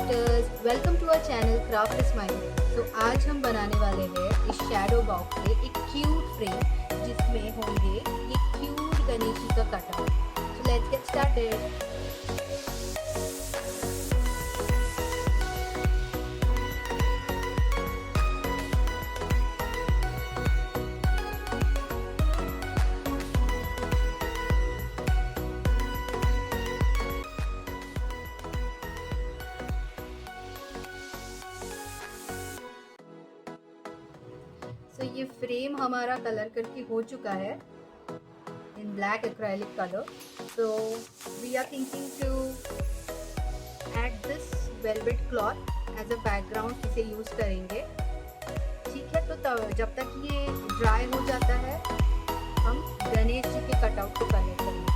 Crafters, welcome to our channel craft smile. तो आज हम बनाने वाले हैं इस शैडो बॉक्स से एक क्यूट फ्रेम जिसमें होंगे ये क्यूट गणेशी का cutout. So let's get started. So ये फ्रेम हमारा कलर करके हो चुका है in black acrylic colour. So we are thinking to add this velvet cloth as a background, इसे यूज करेंगे। ठीक है, तो जब तक ये ड्राई हो जाता है हम गणेश जी के कटआउट को कलर करेंगे।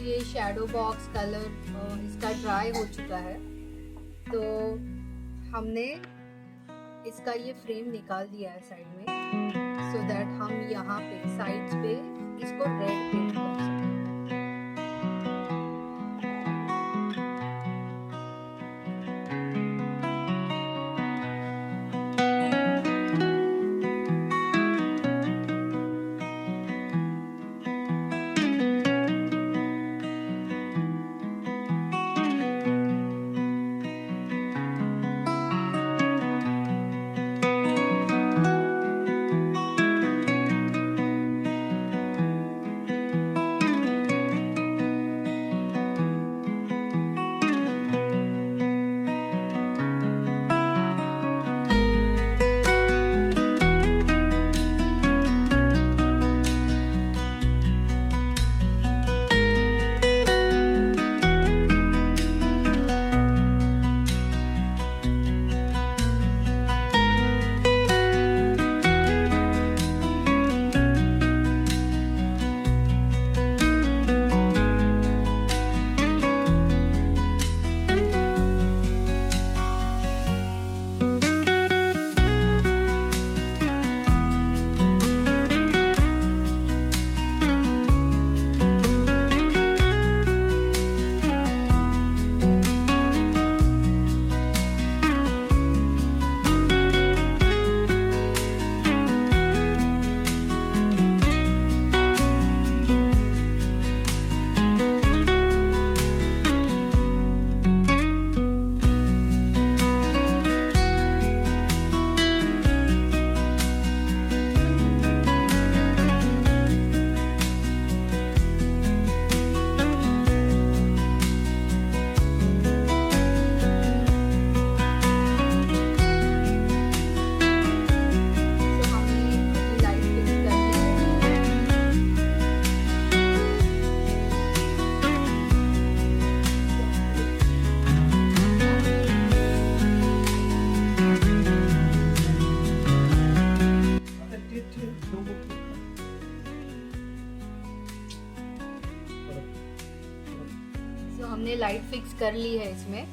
ये शैडो बॉक्स कलर इसका ड्राई हो चुका है, तो हमने इसका ये फ्रेम निकाल दिया है साइड में, सो दैट हम यहाँ पे साइड्स पे इसको रेड पेंट कर सकते हैं। हमने लाइट फिक्स कर ली है इसमें।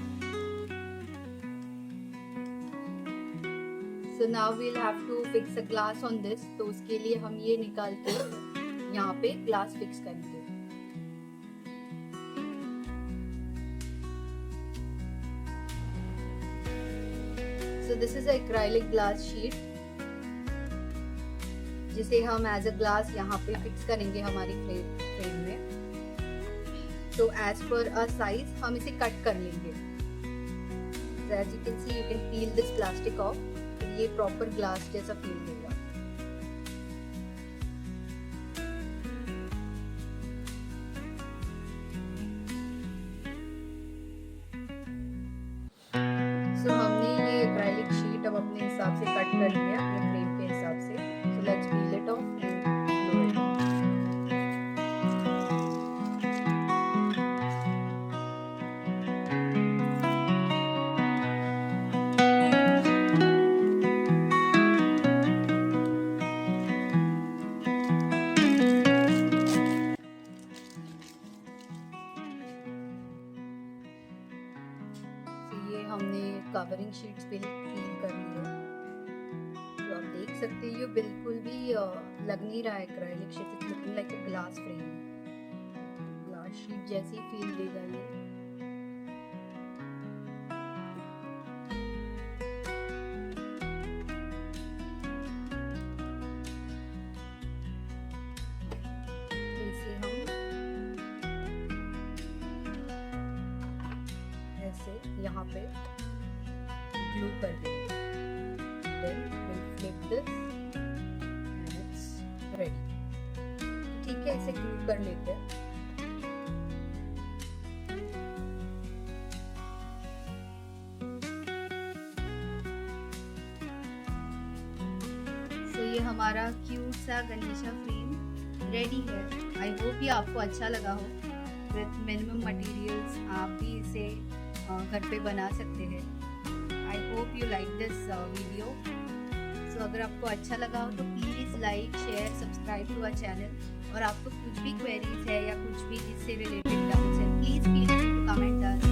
So now we'll have to fix a glass on this, तो उसके लिए हम ये निकाल के यहाँ पे ग्लास फिक्स करेंगे। So this is acrylic glass sheet, जिसे हम एज अ ग्लास यहाँ पे फिक्स करेंगे हमारी फ्रेम में। तो एज पर अ साइज हम इसे कट कर लेंगे। As you can see, you can peel this plastic off, तो ये प्रॉपर ग्लास जैसा फील देगा। सो हमने ये एक्राइलिक शीट अब अपने हिसाब से कट कर लिया, अपने फ्रेम के हिसाब से। So let's peel it of and glue it. हमने कवरिंग शीट्स पे पील कर ली है, तो आप देख सकते हैं ये बिल्कुल भी लग नहीं रहा है acrylic sheet, it's looking like a glass frame. Glass sheet जैसी फील देगा ये। इसे हम ऐसे यहाँ पे ग्लू कर देंगे। Then we'll flip this and it's ready। ठीक है, इसे ग्लू कर लेते हैं। तो ये हमारा क्यूट सा गणेशा फ्रेम रेडी है। आई होप ये आपको अच्छा लगा हो। विथ मिनिमम मटेरियल्स आप भी इसे घर पे बना सकते हैं। I hope you like this video. So अगर आपको अच्छा लगा हो तो please like, share, subscribe to our channel और आपको कुछ भी क्वेरीज है या कुछ भी इससे रिलेटेड डाउट्स है, please feel free to comment us.